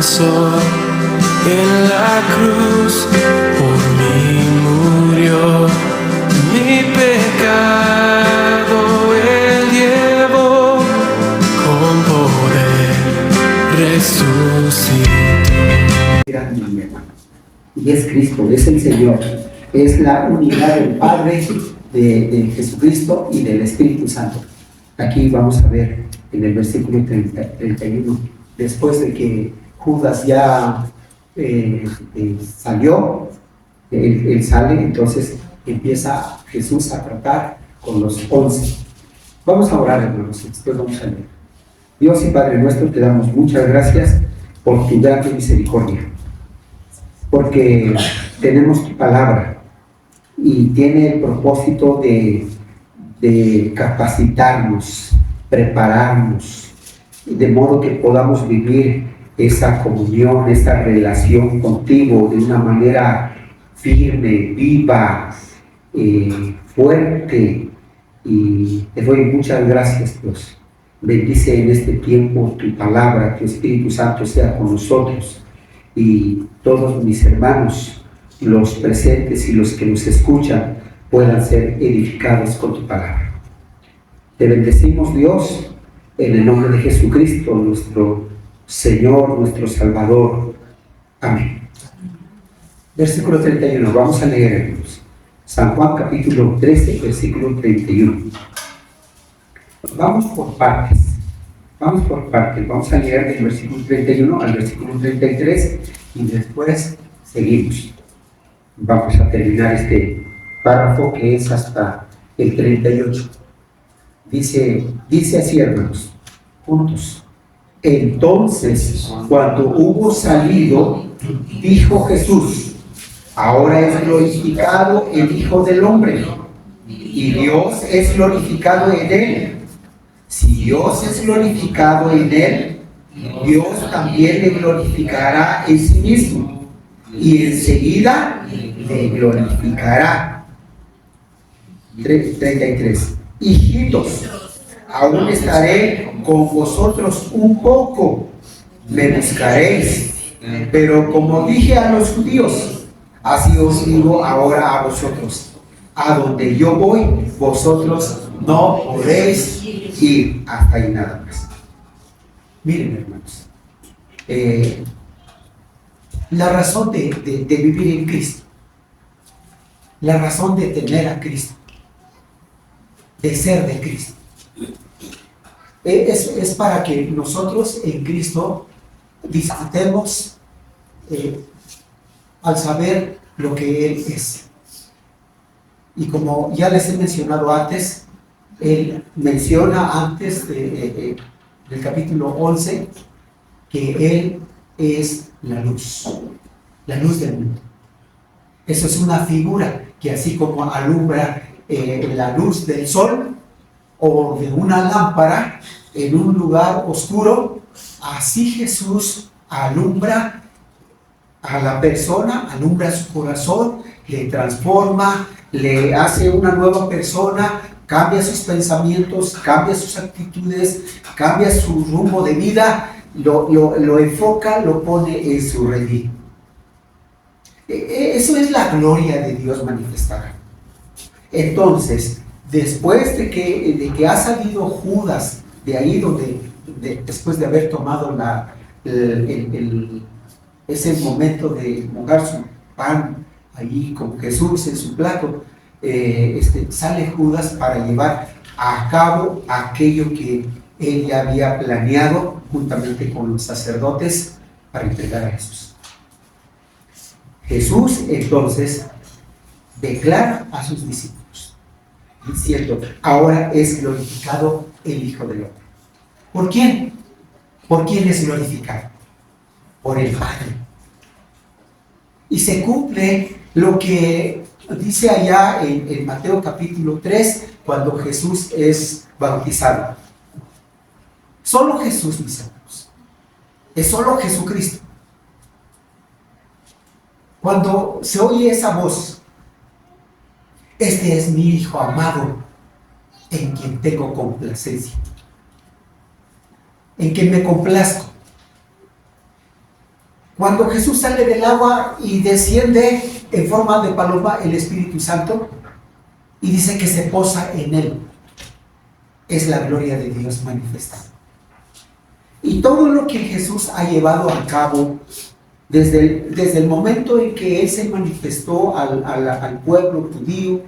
alcanzó, en la cruz por mí murió, mi pecado Él llevó, con poder resucitó. Y es Cristo, es el Señor, es la unidad del Padre, de Jesucristo y del Espíritu Santo. Aquí vamos a ver en el versículo 31, después de que Judas ya salió, él sale, entonces empieza Jesús a tratar con los 11. Vamos a orar, hermanos, después vamos a leer. Dios y Padre nuestro, te damos muchas gracias por tu grande misericordia, porque tenemos tu palabra y tiene el propósito de capacitarnos, prepararnos, de modo que podamos vivir esa comunión, esta relación contigo de una manera firme, viva, fuerte. Y te doy muchas gracias, Dios. Bendice en este tiempo tu palabra, que Espíritu Santo sea con nosotros y todos mis hermanos, los presentes y los que nos escuchan, puedan ser edificados con tu palabra. Te bendecimos, Dios, en el nombre de Jesucristo, nuestro Señor, nuestro Salvador. Amén. Versículo 31, vamos a leer, hermanos. San Juan capítulo 13, versículo 31. Vamos por partes. Vamos a leer del versículo 31 al versículo 33 y después seguimos. Vamos a terminar este párrafo que es hasta el 38. Dice así, hermanos, juntos. Entonces, cuando hubo salido, dijo Jesús: ahora es glorificado el Hijo del Hombre, y Dios es glorificado en él. Si Dios es glorificado en él, Dios también le glorificará en sí mismo, y enseguida le glorificará. 33. Hijitos, aún estaré con vosotros un poco, me buscaréis, pero como dije a los judíos, así os digo ahora a vosotros: a donde yo voy, vosotros no podéis ir. Hasta ahí nada más. Miren, hermanos, la razón de vivir en Cristo, la razón de tener a Cristo, de ser de Cristo, es para que nosotros en Cristo disfrutemos al saber lo que Él es. Y como ya les he mencionado antes, Él menciona antes del capítulo 11 que Él es la luz del mundo. Eso es una figura que, así como alumbra la luz del sol o de una lámpara en un lugar oscuro, así Jesús alumbra a la persona, alumbra su corazón, le transforma, le hace una nueva persona, cambia sus pensamientos, cambia sus actitudes, cambia su rumbo de vida, lo enfoca, lo pone en su redil. Eso es la gloria de Dios manifestada. Entonces, después de que ha salido Judas de ahí, después de haber tomado ese momento de mojar su pan allí con Jesús en su plato, sale Judas para llevar a cabo aquello que él ya había planeado juntamente con los sacerdotes para entregar a Jesús. Jesús entonces declara a sus discípulos diciendo: ahora es glorificado el Hijo del Hombre. ¿Por quién? ¿Por quién es glorificado? Por el Padre. Y se cumple lo que dice allá en Mateo capítulo 3, cuando Jesús es bautizado. Solo Jesús, mis hermanos. Es solo Jesucristo. Cuando se oye esa voz: este es mi Hijo amado, en quien tengo complacencia, en quien me complazco. Cuando Jesús sale del agua y desciende en forma de paloma el Espíritu Santo y dice que se posa en él, es la gloria de Dios manifestada. Y todo lo que Jesús ha llevado a cabo desde el momento en que Él se manifestó al pueblo judío,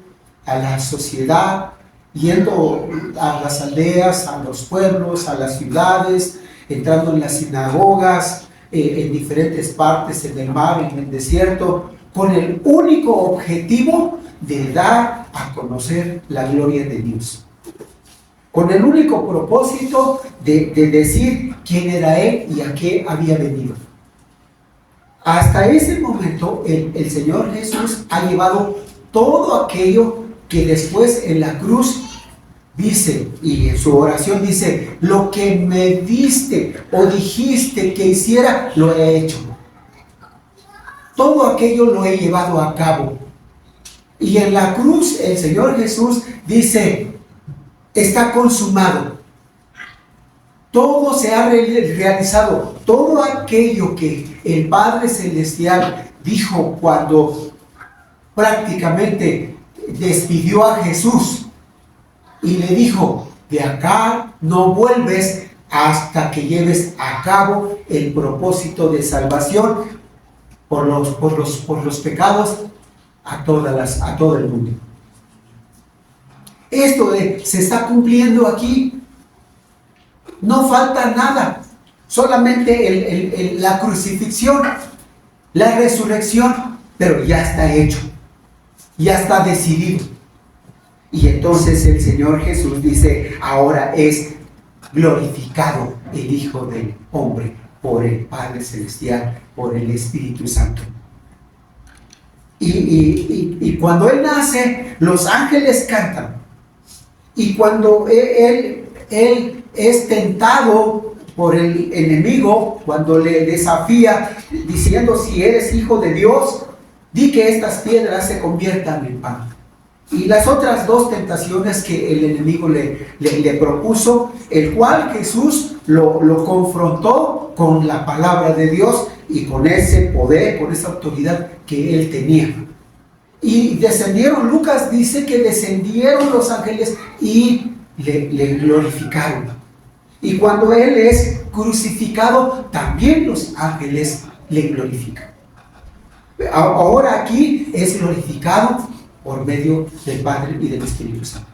a la sociedad, yendo a las aldeas, a los pueblos, a las ciudades, entrando en las sinagogas, en diferentes partes, en el mar, en el desierto, con el único objetivo de dar a conocer la gloria de Dios. Con el único propósito de decir quién era Él y a qué había venido. Hasta ese momento, el Señor Jesús ha llevado todo aquello que después en la cruz dice, y en su oración dice, lo que me diste o dijiste que hiciera, lo he hecho. Todo aquello lo he llevado a cabo. Y en la cruz el Señor Jesús dice, está consumado. Todo se ha realizado. Todo aquello que el Padre Celestial dijo cuando prácticamente despidió a Jesús y le dijo, de acá no vuelves hasta que lleves a cabo el propósito de salvación por los pecados a todo el mundo. Esto se está cumpliendo aquí. No falta nada, solamente la crucifixión, la resurrección, pero ya está hecho, ya está decidido. Y entonces el Señor Jesús dice, ahora es glorificado el Hijo del Hombre por el Padre Celestial, por el Espíritu Santo. Y cuando Él nace, los ángeles cantan. Y cuando Él es tentado por el enemigo, cuando le desafía diciendo, si eres hijo de Dios, di que estas piedras se conviertan en pan. Y las otras dos tentaciones que el enemigo le propuso, el cual Jesús lo confrontó con la palabra de Dios y con ese poder, con esa autoridad que él tenía. Y descendieron, Lucas dice que descendieron los ángeles y le glorificaron. Y cuando Él es crucificado, también los ángeles le glorifican. Ahora aquí es glorificado por medio del Padre y del Espíritu Santo,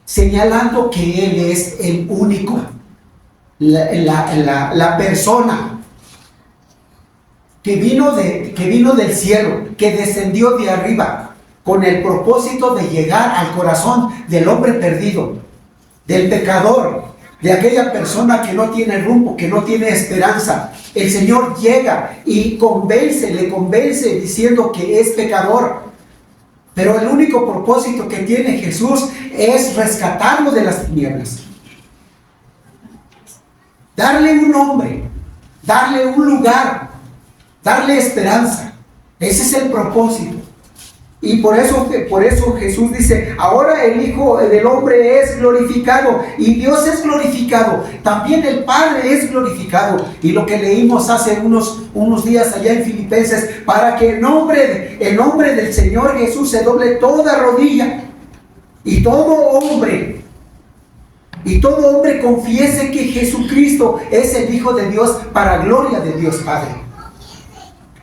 señalando que Él es el único, la persona que vino del cielo, que descendió de arriba, con el propósito de llegar al corazón del hombre perdido, del pecador, de aquella persona que no tiene rumbo, que no tiene esperanza. El Señor llega y le convence diciendo que es pecador. Pero el único propósito que tiene Jesús es rescatarlo de las tinieblas. Darle un nombre, darle un lugar, darle esperanza. Ese es el propósito. Y por eso Jesús dice, ahora el Hijo del Hombre es glorificado y Dios es glorificado, también el Padre es glorificado. Y lo que leímos hace unos días allá en Filipenses, para que el nombre del Señor Jesús se doble toda rodilla y todo hombre confiese que Jesucristo es el Hijo de Dios, para gloria de Dios Padre.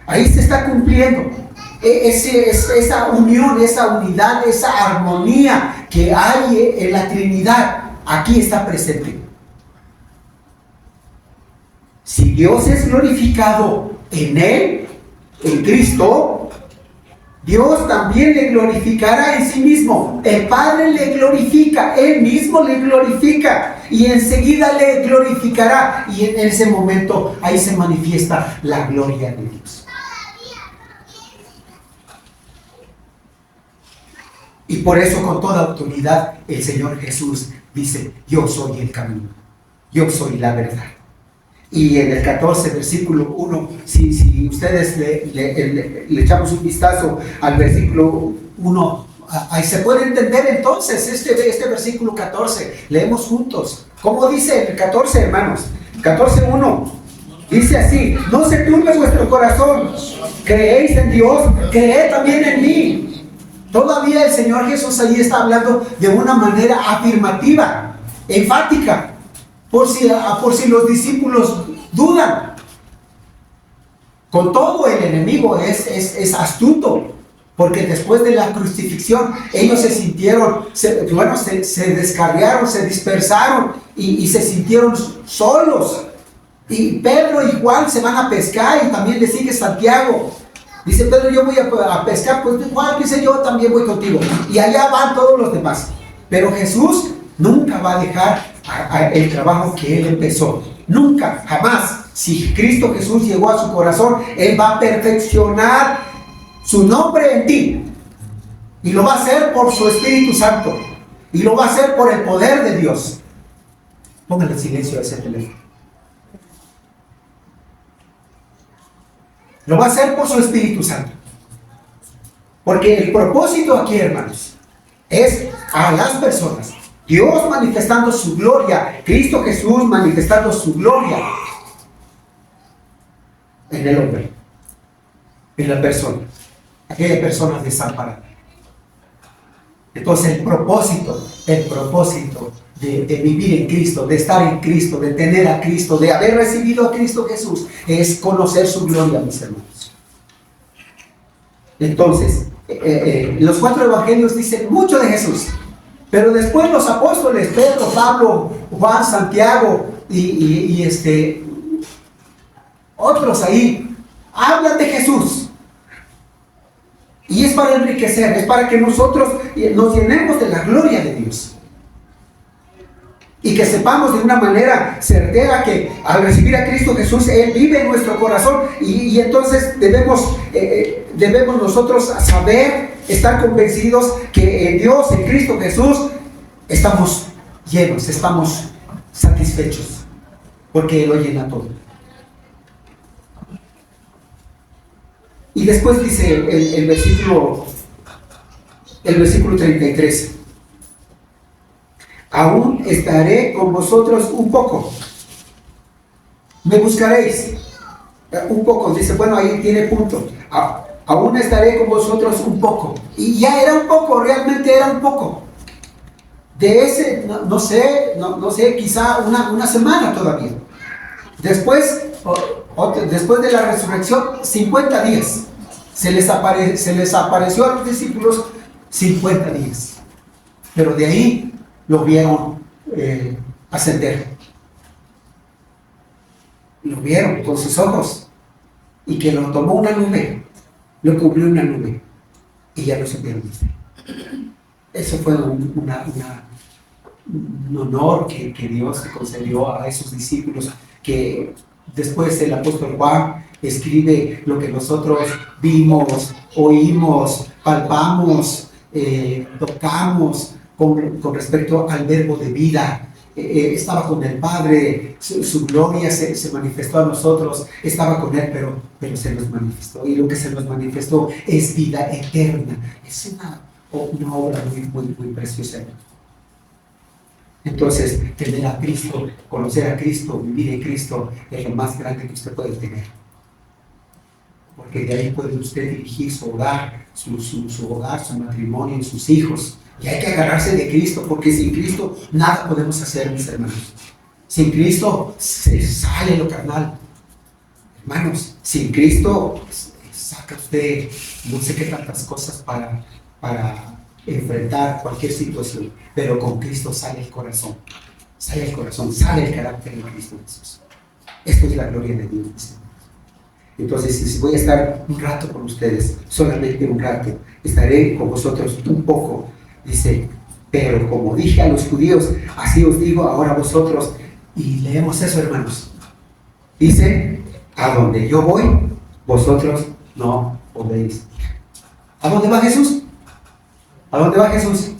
Ahí se está cumpliendo esa unión, esa unidad, esa armonía que hay en la Trinidad. Aquí está presente. Si Dios es glorificado en Él, en Cristo, Dios también le glorificará en sí mismo. El Padre le glorifica, Él mismo le glorifica y enseguida le glorificará. Y en ese momento ahí se manifiesta la gloria de Dios. Y por eso con toda autoridad el Señor Jesús dice, yo soy el camino, yo soy la verdad. Y en el 14, versículo 1, si ustedes le echamos un vistazo al versículo 1, ahí se puede entender entonces este versículo 14. Leemos juntos. ¿Cómo dice el 14, hermanos? 14:1. Dice así: no se turbe vuestro corazón, creéis en Dios, creed también en mí. Todavía el Señor Jesús ahí está hablando de una manera afirmativa, enfática, por si los discípulos dudan. Con todo, el enemigo es astuto, porque después de la crucifixión ellos se sintieron, se descarriaron, se dispersaron y se sintieron solos. Y Pedro y Juan se van a pescar, y también le sigue Santiago. Dice Pedro: yo voy a pescar. Pues Juan dice: yo también voy contigo. Y allá van todos los demás. Pero Jesús nunca va a dejar el trabajo que Él empezó. Nunca, jamás. Si Cristo Jesús llegó a su corazón, Él va a perfeccionar su nombre en ti. Y lo va a hacer por su Espíritu Santo. Y lo va a hacer por el poder de Dios. Póngale en silencio a ese teléfono. Lo va a hacer por su Espíritu Santo. Porque el propósito aquí, hermanos, es a las personas. Dios manifestando su gloria. Cristo Jesús manifestando su gloria en el hombre, en la persona, aquella persona desamparada. Entonces el propósito de vivir en Cristo, de estar en Cristo, de tener a Cristo, de haber recibido a Cristo Jesús, es conocer su gloria, mis hermanos. Entonces, los 4 evangelios dicen mucho de Jesús, pero después los apóstoles, Pedro, Pablo, Juan, Santiago y otros ahí, hablan de Jesús. Y es para enriquecer, es para que nosotros nos llenemos de la gloria de Dios. Y que sepamos de una manera certera que al recibir a Cristo Jesús, Él vive en nuestro corazón. Y entonces debemos nosotros saber, estar convencidos que en Dios, en Cristo Jesús, estamos llenos, estamos satisfechos, porque Él lo llena todo. Y después dice el versículo 33: aún estaré con vosotros un poco, me buscaréis. Un poco, dice, bueno, ahí tiene punto. Aún estaré con vosotros un poco. Y ya era un poco, realmente era un poco. De ese, no sé, quizá una semana todavía. Después de la resurrección, 50 días. Se les apareció a los discípulos 50 días. Pero de ahí lo vieron ascender. Lo vieron con sus ojos. Y que lo tomó una nube, lo cubrió una nube. Y ya lo supieron. Eso fue un honor que Dios concedió a esos discípulos, que después el apóstol Juan escribe lo que nosotros vimos, oímos, palpamos, tocamos con respecto al verbo de vida. Estaba con el Padre, su gloria se manifestó a nosotros, estaba con Él, pero se nos manifestó. Y lo que se nos manifestó es vida eterna. Es una obra muy preciosa. Entonces, tener a Cristo, conocer a Cristo, vivir en Cristo, es lo más grande que usted puede tener. Porque de ahí puede usted dirigir su hogar, su hogar, su matrimonio y sus hijos. Y hay que agarrarse de Cristo, porque sin Cristo nada podemos hacer, mis hermanos. Sin Cristo se sale lo carnal. Hermanos, sin Cristo saca usted no sé qué tantas cosas para enfrentar cualquier situación. Pero con Cristo sale el corazón, sale el carácter de Cristo Jesús. Esto es la gloria de Dios, mis hermanos. Entonces, si voy a estar un rato con ustedes, solamente un rato, estaré con vosotros un poco. Dice, pero como dije a los judíos, así os digo ahora a vosotros. Y leemos eso, hermanos. Dice, a donde yo voy, vosotros no podéis. ¿A dónde va Jesús? ¿A dónde va Jesús?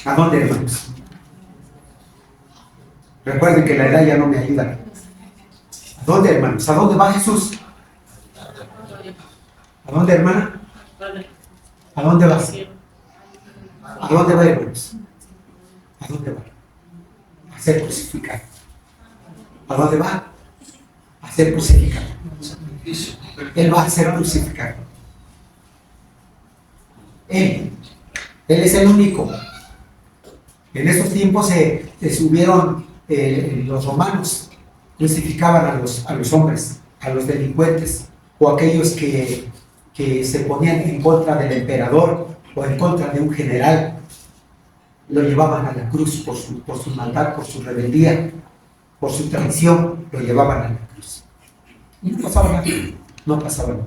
¿A dónde, hermanos? Recuerden que la edad ya no me ayuda. ¿A dónde, hermanos? ¿A dónde va Jesús? ¿A dónde, hermana? ¿A dónde va? ¿A dónde va, hermanos? ¿A dónde va? A ser crucificado. ¿A dónde va? ser crucificado. Él va a ser crucificado. Él es el único. En estos tiempos se subieron los romanos, crucificaban a los hombres, a los delincuentes, o aquellos que se ponían en contra del emperador o en contra de un general. Lo llevaban a la cruz por su maldad, por su rebeldía, por su traición, lo llevaban a la cruz. Y no pasaba nada, no pasaba nada.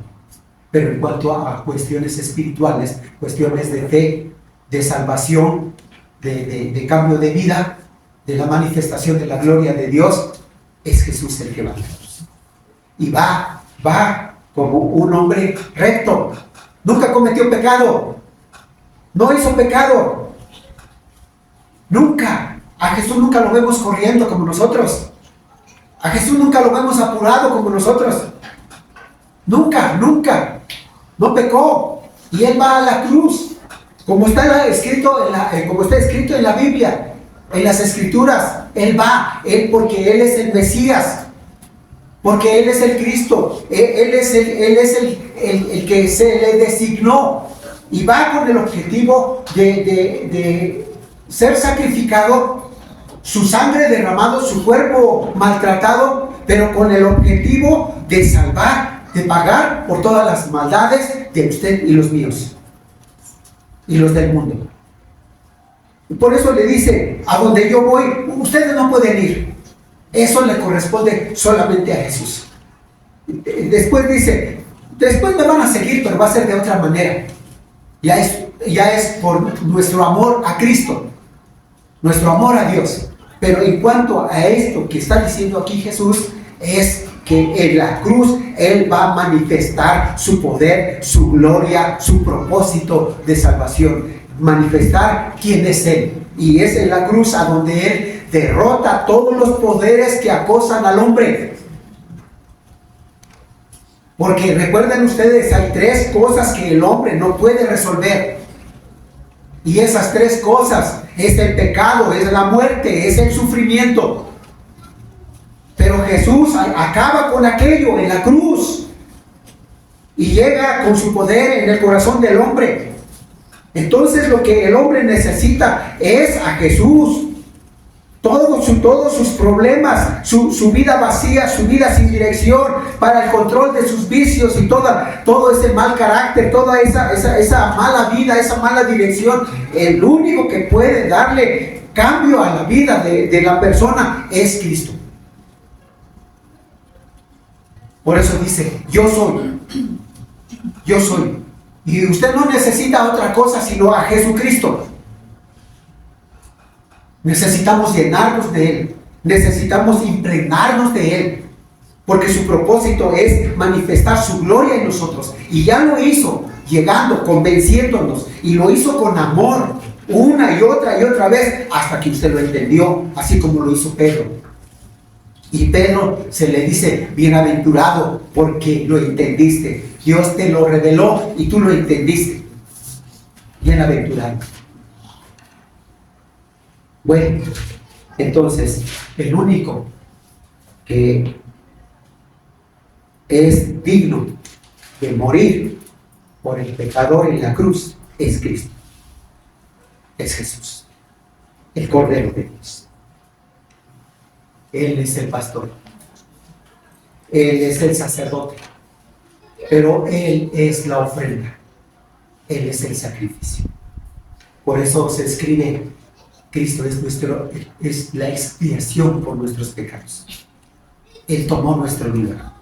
Pero en cuanto a cuestiones espirituales, cuestiones de fe, de salvación, de cambio de vida, de la manifestación de la gloria de Dios, es Jesús el que va a la cruz. Y va como un hombre recto. Nunca cometió pecado. No hizo pecado. Nunca. A Jesús nunca lo vemos corriendo como nosotros. A Jesús nunca lo vemos apurado como nosotros. Nunca. No pecó. Y Él va a la cruz. Como está escrito en la Biblia, en las Escrituras. Él va. Porque Él es el Mesías. Porque Él es el Cristo. Él es el que se le designó. Y va con el objetivo de ser sacrificado, su sangre derramado, su cuerpo maltratado, pero con el objetivo de salvar, de pagar por todas las maldades de usted y los míos y los del mundo. Y por eso le dice: a donde yo voy, ustedes no pueden ir. Eso le corresponde solamente a Jesús. Después dice: después me van a seguir, pero va a ser de otra manera. Ya es por nuestro amor a Cristo, nuestro amor a Dios. Pero en cuanto a esto que está diciendo aquí Jesús, es que en la cruz Él va a manifestar su poder, su gloria, su propósito de salvación. Manifestar quién es Él. Y es en la cruz a donde Él derrota todos los poderes que acosan al hombre. Porque recuerden ustedes, hay 3 cosas que el hombre no puede resolver. Y esas 3 cosas es el pecado, es la muerte, es el sufrimiento. Pero Jesús acaba con aquello en la cruz y llega con su poder en el corazón del hombre. Entonces lo que el hombre necesita es a Jesús. Todos sus problemas, su vida vacía, su vida sin dirección, para el control de sus vicios y todo ese mal carácter, toda esa mala vida, esa mala dirección. El único que puede darle cambio a la vida de la persona es Cristo. Por eso dice: yo soy. Y usted no necesita otra cosa sino a Jesucristo. Necesitamos llenarnos de Él. Necesitamos impregnarnos de Él. Porque su propósito es manifestar su gloria en nosotros. Y ya lo hizo, llegando, convenciéndonos. Y lo hizo con amor, una y otra vez, hasta que usted lo entendió, así como lo hizo Pedro. Y Pedro se le dice: bienaventurado, porque lo entendiste. Dios te lo reveló y tú lo entendiste. Bienaventurado. Bueno, entonces, el único que es digno de morir por el pecador en la cruz es Cristo. Es Jesús, el Cordero de Dios. Él es el pastor. Él es el sacerdote. Pero Él es la ofrenda. Él es el sacrificio. Por eso se escribe: Cristo es la expiación por nuestros pecados. Él tomó nuestro lugar.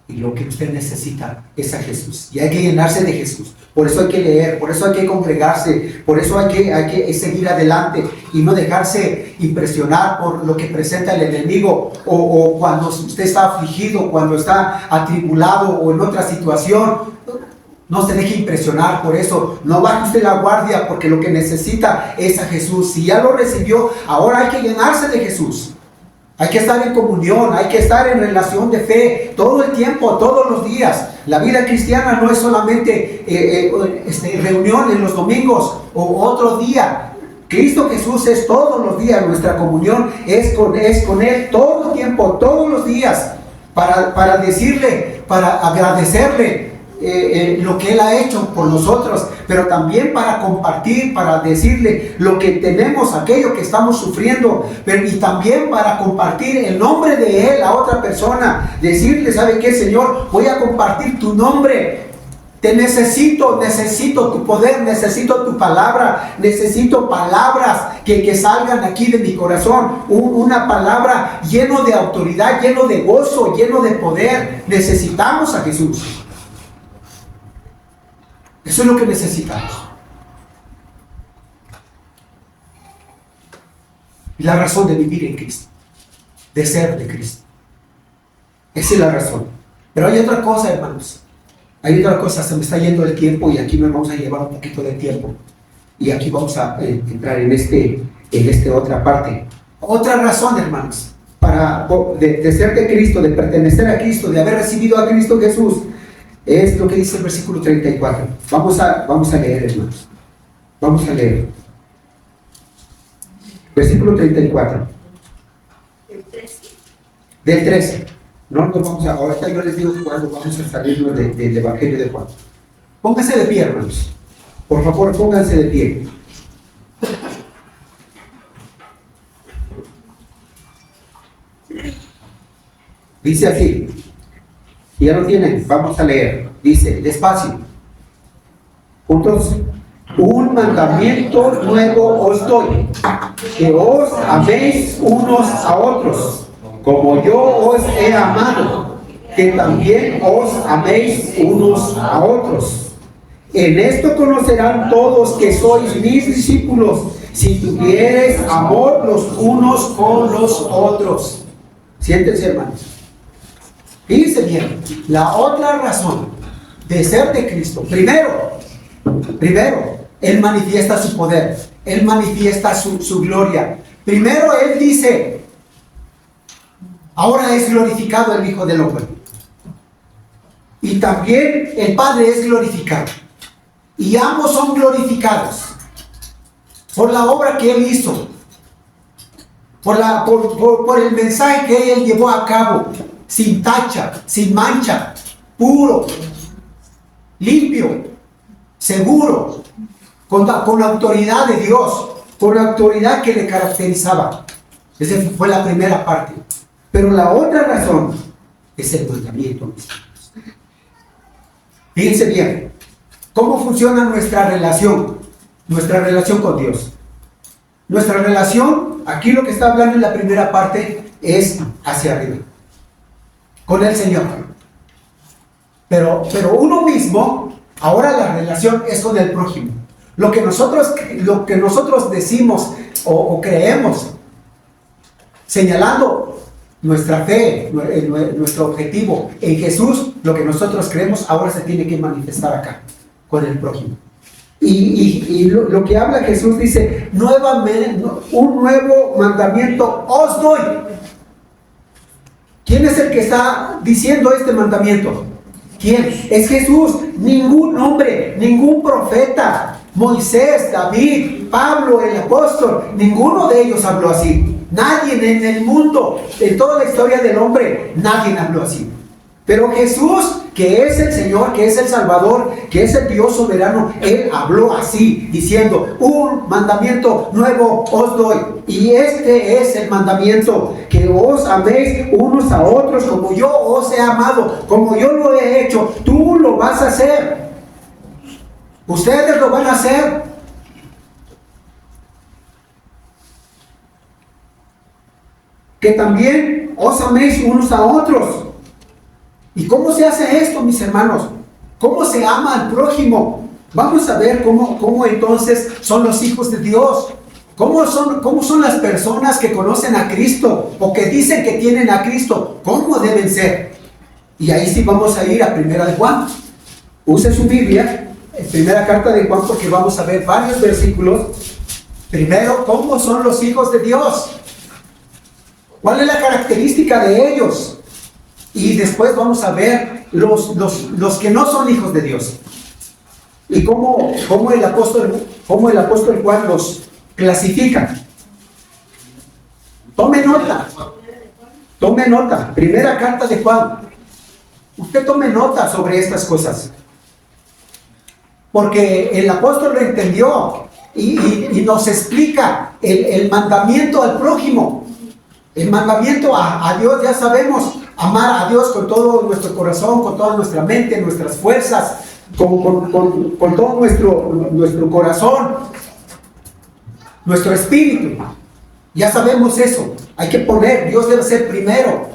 Y lo que usted necesita es a Jesús. Y hay que llenarse de Jesús. Por eso hay que leer, por eso hay que congregarse, por eso hay que seguir adelante y no dejarse impresionar por lo que presenta el enemigo, o cuando usted está afligido, cuando está atribulado o en otra situación. No se deje impresionar por eso. No baje usted la guardia, porque lo que necesita es a Jesús. Si ya lo recibió, ahora hay que llenarse de Jesús. Hay que estar en comunión, hay que estar en relación de fe todo el tiempo, todos los días. La vida cristiana no es solamente reunión en los domingos o otro día Cristo Jesús es todos los días, nuestra comunión es con Él todo el tiempo, todos los días, para decirle, para agradecerle lo que Él ha hecho por nosotros, pero también para compartir, para decirle lo que tenemos, aquello que estamos sufriendo, y también para compartir el nombre de Él a otra persona, decirle, ¿sabe qué, Señor? Voy a compartir tu nombre. Te necesito tu poder, necesito tu palabra, necesito palabras que salgan aquí de mi corazón, una palabra lleno de autoridad, lleno de gozo, lleno de poder. Necesitamos a Jesús. Eso es lo que necesitamos. Y la razón de vivir en Cristo, de ser de Cristo. Esa es la razón. Pero hay otra cosa, hermanos. Hay otra cosa, se me está yendo el tiempo y aquí nos vamos a llevar un poquito de tiempo. Y aquí vamos a entrar en esta otra parte. Otra razón, hermanos, de ser de Cristo, de pertenecer a Cristo, de haber recibido a Cristo Jesús, es lo que dice el versículo 34. Vamos a leer, hermanos. Vamos a leer. Versículo 34. Del 13. No nos vamos a, ahorita yo les digo cuándo vamos a salirnos del Evangelio de Juan. Pónganse de pie, hermanos. Por favor, pónganse de pie. Dice así. Si ya lo tienen, vamos a leer. Dice, despacio. Juntos. Un mandamiento nuevo os doy, que os améis unos a otros, como yo os he amado, que también os améis unos a otros. En esto conocerán todos que sois mis discípulos, si tuviereis amor los unos con los otros. Siéntense, hermanos. Fíjense bien, la otra razón de ser de Cristo, primero, Él manifiesta su poder, Él manifiesta su gloria. Primero Él dice, ahora es glorificado el Hijo del Hombre. Y también el Padre es glorificado. Y ambos son glorificados por la obra que Él hizo, por el mensaje que Él llevó a cabo, sin tacha, sin mancha, puro, limpio, seguro, con la autoridad de Dios, con la autoridad que le caracterizaba. Esa fue la primera parte. Pero la otra razón es el mandamiento. Fíjense bien, ¿cómo funciona nuestra relación con Dios? Nuestra relación, aquí lo que está hablando en la primera parte, es hacia arriba, con el Señor. Pero uno mismo, ahora la relación es con el prójimo. Lo que nosotros decimos o creemos, señalando nuestra fe, nuestro objetivo en Jesús, lo que nosotros creemos ahora se tiene que manifestar acá, con el prójimo. Y lo que habla Jesús dice, nuevamente, un nuevo mandamiento os doy. ¿Quién es el que está diciendo este mandamiento? ¿Quién? Es Jesús. Ningún hombre, ningún profeta, Moisés, David, Pablo, el apóstol, ninguno de ellos habló así. Nadie en el mundo, en toda la historia del hombre, nadie habló así. Pero Jesús, que es el Señor, que es el Salvador, que es el Dios soberano, Él habló así, diciendo, un mandamiento nuevo os doy. Y este es el mandamiento, que os améis unos a otros como yo os he amado, como yo lo he hecho, tú lo vas a hacer. Ustedes lo van a hacer. Que también os améis unos a otros. ¿Y cómo se hace esto, mis hermanos? ¿Cómo se ama al prójimo? Vamos a ver cómo entonces son los hijos de Dios. ¿Cómo son las personas que conocen a Cristo o que dicen que tienen a Cristo? ¿Cómo deben ser? Y ahí sí vamos a ir a Primera de Juan. Use su Biblia, en Primera Carta de Juan, porque vamos a ver varios versículos. Primero, ¿cómo son los hijos de Dios? ¿Cuál es la característica de ellos? Y después vamos a ver los que no son hijos de Dios. Y cómo el apóstol Juan los clasifica. Tome nota. Tome nota. Primera carta de Juan. Usted tome nota sobre estas cosas. Porque el apóstol lo entendió y nos explica el mandamiento al prójimo. El mandamiento a Dios, ya sabemos, amar a Dios con todo nuestro corazón, con toda nuestra mente, nuestras fuerzas, con todo nuestro corazón, nuestro espíritu. Ya sabemos eso. Hay que poner, Dios debe ser primero.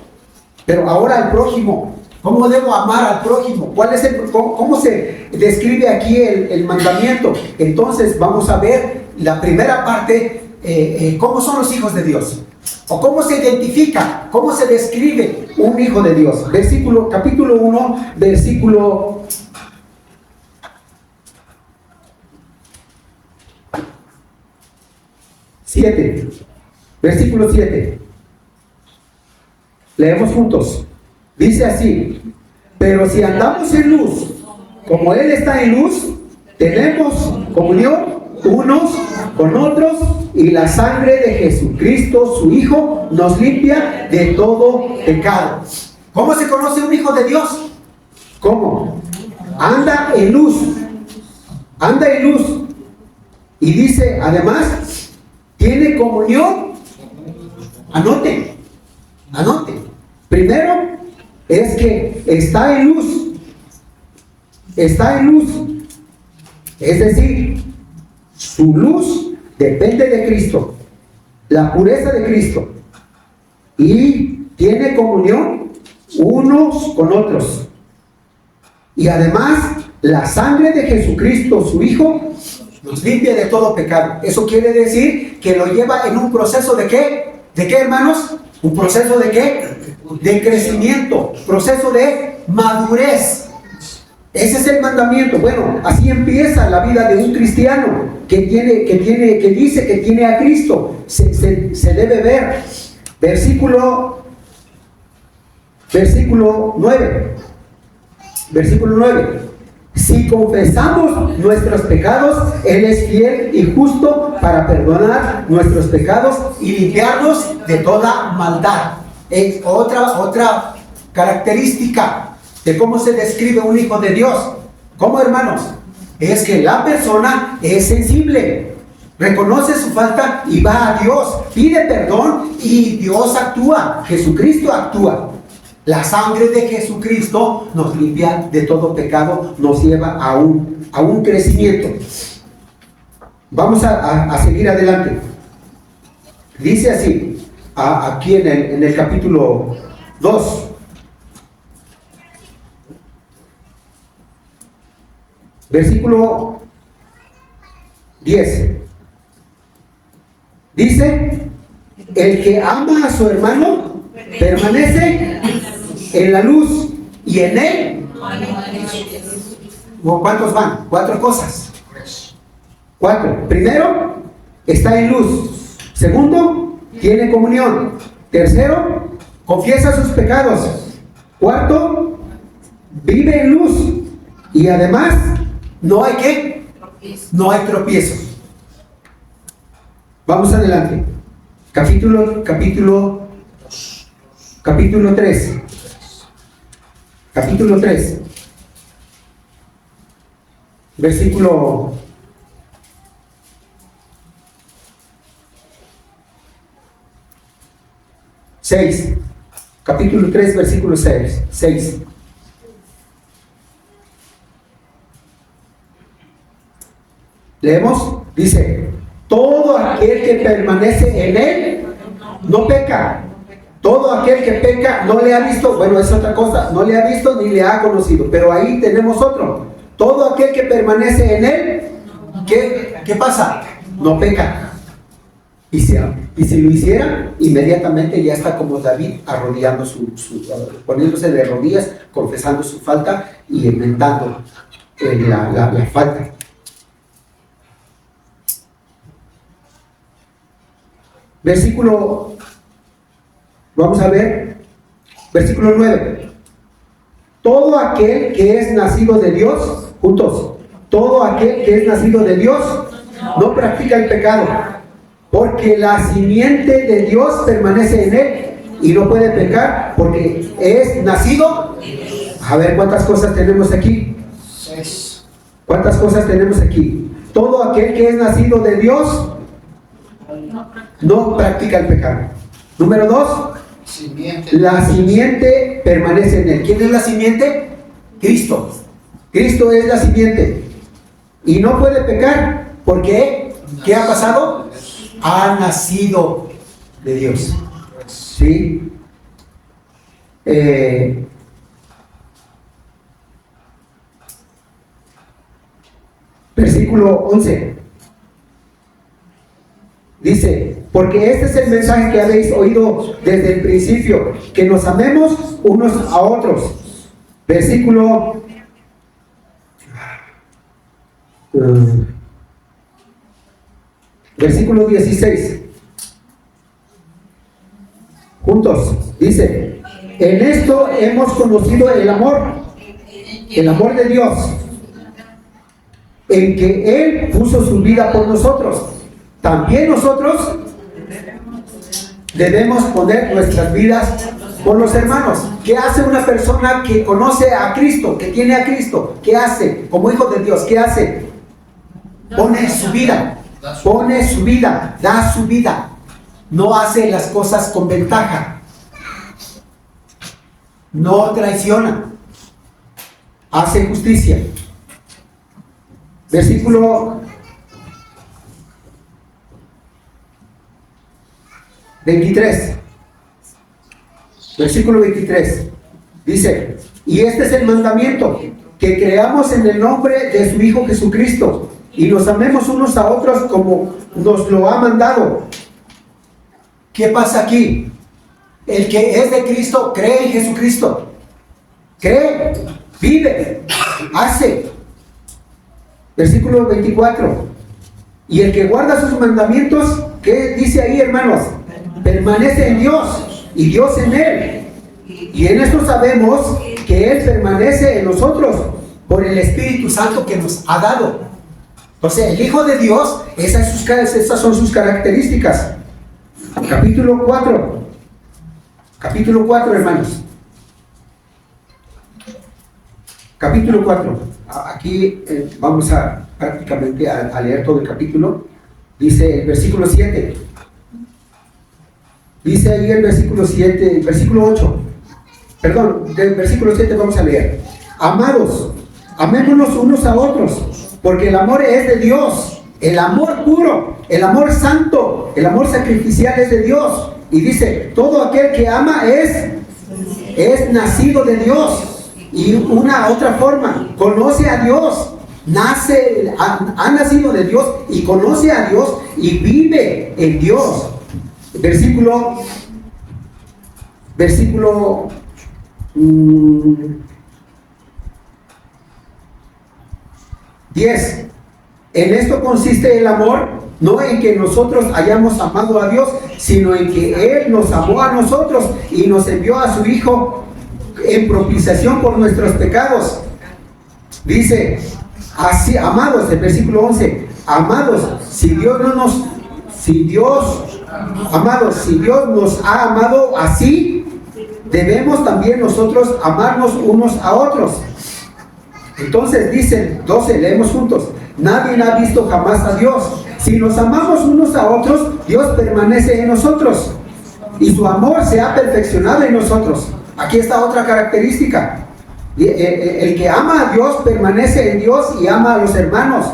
Pero ahora al prójimo. ¿Cómo debo amar al prójimo? ¿Cómo se describe aquí el mandamiento? Entonces vamos a ver la primera parte, cómo son los hijos de Dios. O cómo se identifica, cómo se describe un hijo de Dios. Capítulo 1, versículo 7. Versículo 7. Leemos juntos. Dice así: pero si andamos en luz, como Él está en luz, tenemos comunión unos con otros, y la sangre de Jesucristo, su Hijo, nos limpia de todo pecado. ¿Cómo se conoce un hijo de Dios? ¿Cómo? Anda en luz. Anda en luz. Y dice, además, tiene comunión. Anote. Primero, es que está en luz. Está en luz. Es decir, su luz depende de Cristo, la pureza de Cristo, y tiene comunión unos con otros. Y además, la sangre de Jesucristo, su Hijo, nos limpia de todo pecado. Eso quiere decir que lo lleva en un proceso ¿de qué? ¿De qué, hermanos? ¿Un proceso de qué? De crecimiento, proceso de madurez. Ese es el mandamiento. Bueno, así empieza la vida de un cristiano que dice que tiene a Cristo. Se debe ver. Versículo 9. Versículo 9. Si confesamos nuestros pecados, Él es fiel y justo para perdonar nuestros pecados y limpiarnos de toda maldad. Es otra característica de cómo se describe un hijo de Dios. ¿Cómo, hermanos? Es que la persona es sensible, reconoce su falta y va a Dios, pide perdón y Dios actúa, Jesucristo actúa. La sangre de Jesucristo nos limpia de todo pecado, nos lleva a un crecimiento. Vamos a seguir adelante. Dice así, aquí en el capítulo 2. Versículo 10. Dice, el que ama a su hermano permanece en la luz y en él. ¿Cuántos van? 4 cosas. 4. Primero, está en luz. Segundo, tiene comunión. Tercero, confiesa sus pecados. Cuarto, vive en luz. Y además, no hay ¿qué? No hay tropiezo. Vamos adelante. Capítulo 3. Capítulo 3. Versículo 6. Capítulo 3, versículo 6. Leemos, dice, todo aquel que permanece en él no peca. Todo aquel que peca no le ha visto, bueno, es otra cosa, no le ha visto ni le ha conocido, pero ahí tenemos otro. Todo aquel que permanece en él, ¿qué pasa? No peca. Y si lo hiciera, inmediatamente ya está como David, arrodillando poniéndose de rodillas, confesando su falta y enmendando la falta. Vamos a ver, versículo 9. Todo aquel que es nacido de Dios, juntos, todo aquel que es nacido de Dios no practica el pecado, porque la simiente de Dios permanece en él y no puede pecar porque es nacido. A ver, ¿cuántas cosas tenemos aquí? 6. ¿Cuántas cosas tenemos aquí? Todo aquel que es nacido de Dios no practica el pecado. Número 2, Simiente. la simiente permanece en él. ¿Quién es la simiente? Cristo. Cristo es la simiente. Y no puede pecar. ¿Por qué? ¿Qué ha pasado? Ha nacido de Dios. ¿Sí? Versículo 11. Dice, porque este es el mensaje que habéis oído desde el principio, que nos amemos unos a otros. Versículo 16. Juntos, dice, en esto hemos conocido el amor de Dios, en que Él puso su vida por nosotros. También nosotros debemos poner nuestras vidas por los hermanos. ¿Qué hace una persona que conoce a Cristo, que tiene a Cristo? ¿Qué hace? Como hijo de Dios, ¿qué hace? Pone su vida, da su vida. No hace las cosas con ventaja. No traiciona. Hace justicia. Versículo 23. Versículo 23. Dice, y este es el mandamiento, que creamos en el nombre de su Hijo Jesucristo y nos amemos unos a otros como nos lo ha mandado. ¿Qué pasa aquí? El que es de Cristo cree en Jesucristo. Cree, vive, hace. Versículo 24. Y el que guarda sus mandamientos, ¿qué dice ahí, hermanos? Permanece en Dios y Dios en él. Y en esto sabemos que Él permanece en nosotros por el Espíritu Santo que nos ha dado. Entonces, el Hijo de Dios, esas son sus características. Capítulo 4. Capítulo 4, hermanos. Capítulo 4. Aquí vamos prácticamente a leer todo el capítulo. Dice el versículo 7. Dice ahí el versículo 7, el versículo 8. Perdón, del versículo 7 vamos a leer. Amados, amémonos unos a otros, porque el amor es de Dios. El amor puro, el amor santo, el amor sacrificial es de Dios. Y dice, todo aquel que ama es nacido de Dios. Y una otra forma, conoce a Dios, ha nacido de Dios y conoce a Dios y vive en Dios. Versículo 10. En esto consiste el amor, no en que nosotros hayamos amado a Dios, sino en que Él nos amó a nosotros y nos envió a su Hijo en propiciación por nuestros pecados. Dice así, amados, el versículo 11, amados, si Dios nos ha amado así, debemos también nosotros amarnos unos a otros. Entonces dice 12, leemos juntos, nadie ha visto jamás a Dios. Si nos amamos unos a otros, Dios permanece en nosotros y su amor se ha perfeccionado en nosotros. Aquí está otra característica. El que ama a Dios permanece en Dios y ama a los hermanos.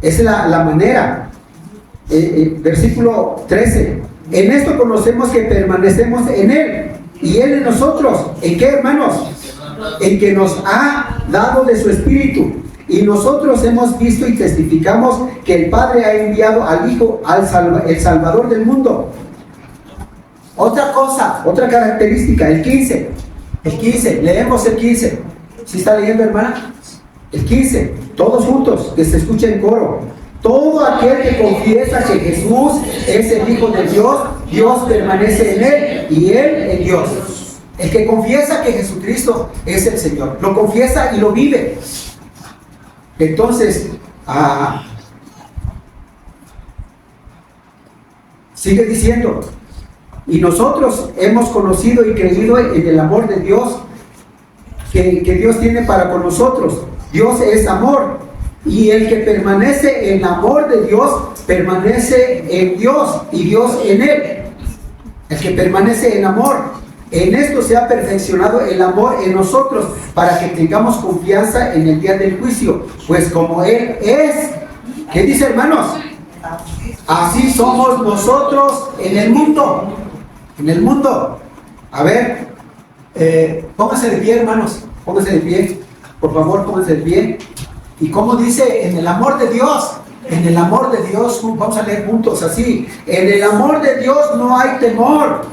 Esa es la manera. Versículo 13. En esto conocemos que permanecemos en Él y Él en nosotros. ¿En qué, hermanos? En que nos ha dado de su Espíritu. Y nosotros hemos visto y testificamos que el Padre ha enviado al Hijo, el Salvador del mundo. Otra cosa, otra característica, el 15. El 15, leemos el 15. ¿Sí está leyendo, hermana? El 15, todos juntos, que se escuche en coro. Todo aquel que confiesa que Jesús es el Hijo de Dios, Dios permanece en Él y Él en Dios. El que confiesa que Jesucristo es el Señor, lo confiesa y lo vive. Entonces, Sigue diciendo, y nosotros hemos conocido y creído en el amor de Dios que Dios tiene para con nosotros. Dios es amor, y el que permanece en amor de Dios, permanece en Dios y Dios en él. El que permanece en amor, en esto se ha perfeccionado el amor en nosotros, para que tengamos confianza en el día del juicio, pues como Él es. ¿Qué dice, hermanos? Así somos nosotros en el mundo. En el mundo. A ver, pónganse de pie, hermanos. Pónganse de pie. Por favor, pónganse de pie. ¿Y cómo dice? En el amor de Dios. En el amor de Dios, vamos a leer juntos así. En el amor de Dios no hay temor.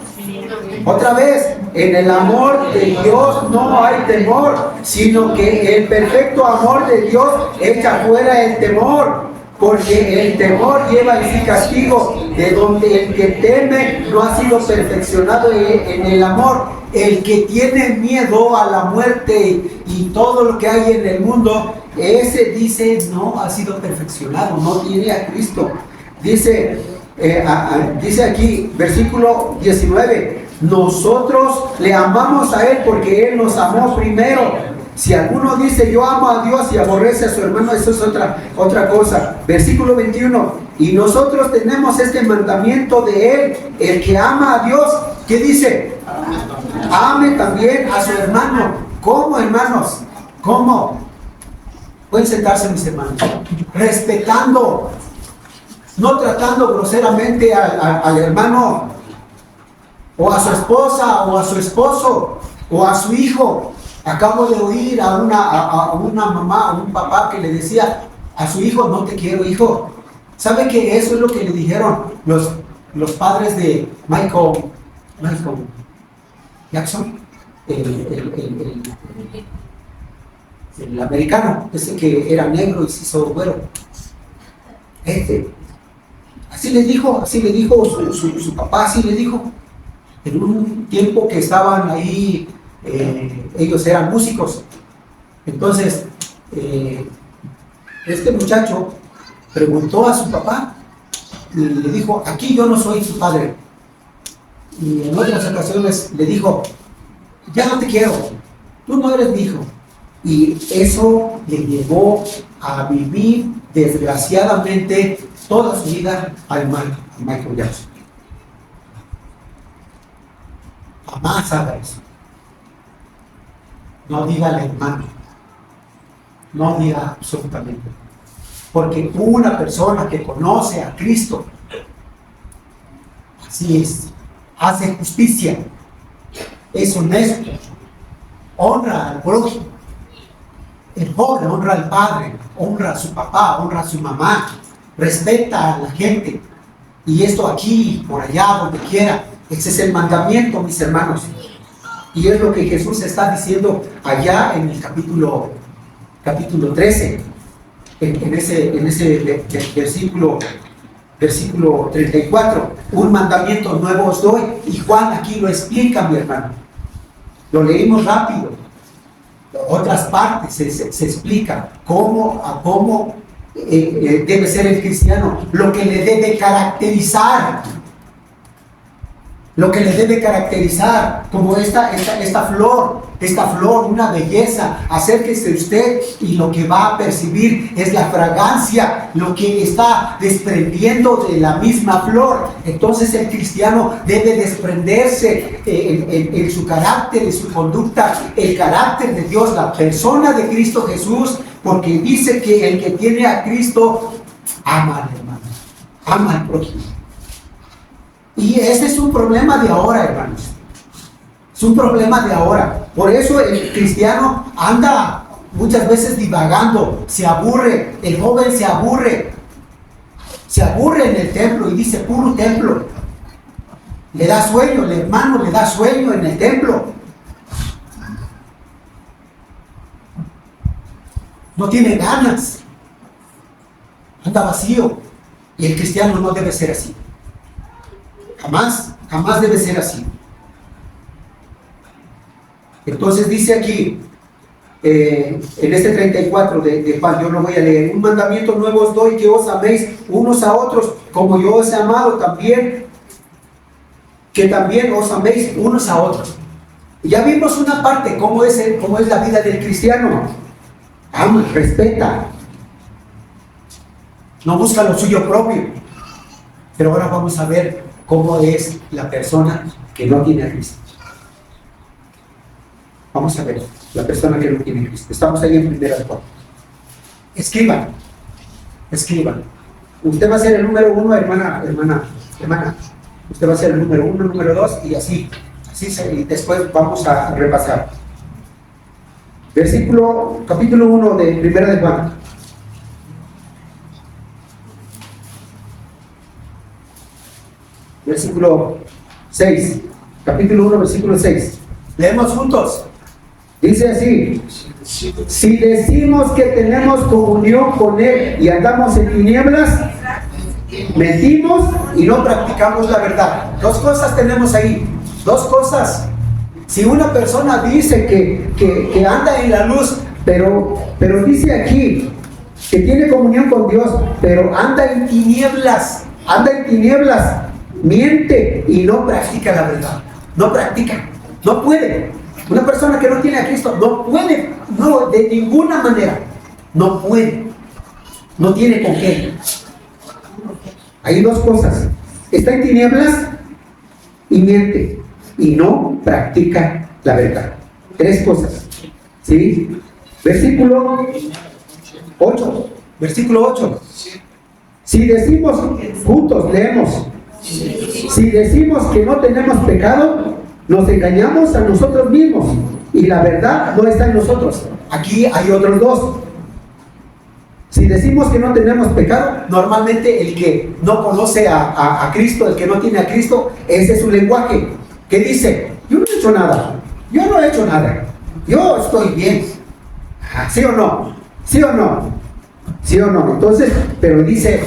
Otra vez, en el amor de Dios no hay temor, sino que el perfecto amor de Dios echa fuera el temor, porque el temor lleva en sí castigo, de donde el que teme no ha sido perfeccionado en el amor. El que tiene miedo a la muerte y todo lo que hay en el mundo, ese dice no ha sido perfeccionado, no tiene a Cristo. Dice aquí, versículo 19, nosotros le amamos a Él porque Él nos amó primero. Si alguno dice yo amo a Dios y aborrece a su hermano, eso es otra cosa. Versículo 21, y nosotros tenemos este mandamiento de Él, el que ama a Dios, ¿qué dice? Ame también a su hermano. ¿Cómo, hermanos? ¿Cómo? Pueden sentarse, mis hermanos. Respetando, no tratando groseramente al hermano, o a su esposa, o a su esposo, o a su hijo. Acabo de oír a una mamá, a un papá que le decía a su hijo, no te quiero, hijo. ¿Sabe que eso es lo que le dijeron los padres de Michael Jackson? El americano, ese que era negro y se hizo güero. Así le dijo su papá, así le dijo. En un tiempo que estaban ahí, ellos eran músicos. Entonces, este muchacho preguntó a su papá y le dijo, aquí yo no soy su padre. Y en otras ocasiones le dijo, ya no te quiero, tú no eres mi hijo. Y eso le llevó a vivir desgraciadamente toda su vida al Michael Jackson. Jamás haga eso. No diga al hermano, no diga absolutamente. Porque una persona que conoce a Cristo, así es, hace justicia, es honesto, honra al prójimo. El pobre honra al padre, honra a su papá, honra a su mamá, respeta a la gente. Y esto aquí, por allá, donde quiera. Ese es el mandamiento, mis hermanos. Y es lo que Jesús está diciendo allá en el capítulo 13. En ese versículo 34. Un mandamiento nuevo os doy. Y Juan aquí lo explica, mi hermano. Lo leímos rápido. Otras partes se explica cómo debe ser el cristiano, lo que le debe caracterizar, como esta flor, una belleza. Acérquese usted y lo que va a percibir es la fragancia, lo que está desprendiendo de la misma flor. Entonces el cristiano debe desprenderse en su carácter, en su conducta, el carácter de Dios, la persona de Cristo Jesús, porque dice que el que tiene a Cristo ama al hermano, ama al prójimo. Y ese es un problema de ahora, hermanos. Es un problema de ahora. Por eso el cristiano anda muchas veces divagando, se aburre, el joven se aburre en el templo y dice puro templo. Le da sueño, el hermano le da sueño en el templo. No tiene ganas, anda vacío. Y el cristiano no debe ser así. Jamás debe ser así. Entonces dice aquí, en este 34 de Juan, yo lo voy a leer. Un mandamiento nuevo os doy, que os améis unos a otros, como yo os he amado también. que también os améis unos a otros. Ya vimos una parte, cómo es la vida del cristiano. Ama, respeta, no busca lo suyo propio. Pero ahora vamos a ver cómo es la persona que no tiene a Cristo. Vamos a ver, la persona que no tiene a Cristo. Estamos ahí en 1 Juan. Escriban. Usted va a ser el número 1, hermana. Usted va a ser el número 1, número 2 y así, y después vamos a repasar. Capítulo 1 de 1 Juan. Versículo 6. Capítulo 1, versículo 6. Leemos juntos. Dice así: si decimos que tenemos comunión con Él y andamos en tinieblas, mentimos y no practicamos la verdad. Dos cosas tenemos ahí, dos cosas. Si una persona dice que anda en la luz, pero dice aquí que tiene comunión con Dios, pero anda en tinieblas, miente y no practica la verdad. No practica, no puede. Una persona que no tiene a Cristo no puede, no, de ninguna manera, no puede, no tiene con qué. Hay dos cosas: está en tinieblas y miente y no practica la verdad. Tres cosas, ¿sí? Versículo 8. Si decimos, juntos leemos, si decimos que no tenemos pecado, nos engañamos a nosotros mismos y la verdad no está en nosotros. Aquí hay otros dos. Si decimos que no tenemos pecado, normalmente el que no conoce a Cristo, el que no tiene a Cristo, ese es su lenguaje. ¿Qué dice? Yo no he hecho nada. Yo estoy bien. ¿Sí o no? Entonces, pero dice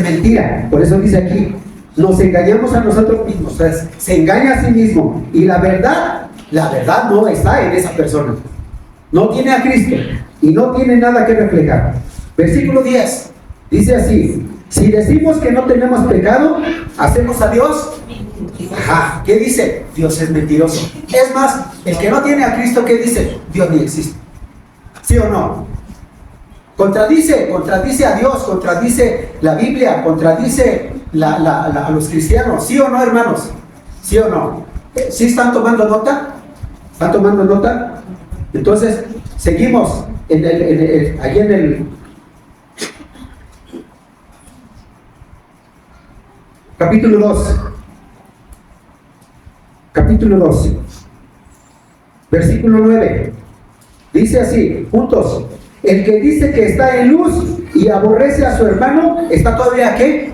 mentira. Por eso dice aquí: nos engañamos a nosotros mismos. O sea, se engaña a sí mismo. Y la verdad no está en esa persona. No tiene a Cristo y no tiene nada que reflejar. Versículo 10 dice así: si decimos que no tenemos pecado, hacemos a Dios. ¿Qué dice? Dios es mentiroso. Es más, el que no tiene a Cristo, ¿qué dice? Dios ni existe. ¿Sí o no? Contradice a Dios, contradice la Biblia, contradice a los cristianos. ¿Sí o no, hermanos? ¿Sí o no? ¿Sí están tomando nota? ¿Están tomando nota? Entonces, seguimos allí en el capítulo 2, versículo 9. Dice así, juntos: el que dice que está en luz y aborrece a su hermano, ¿está todavía qué?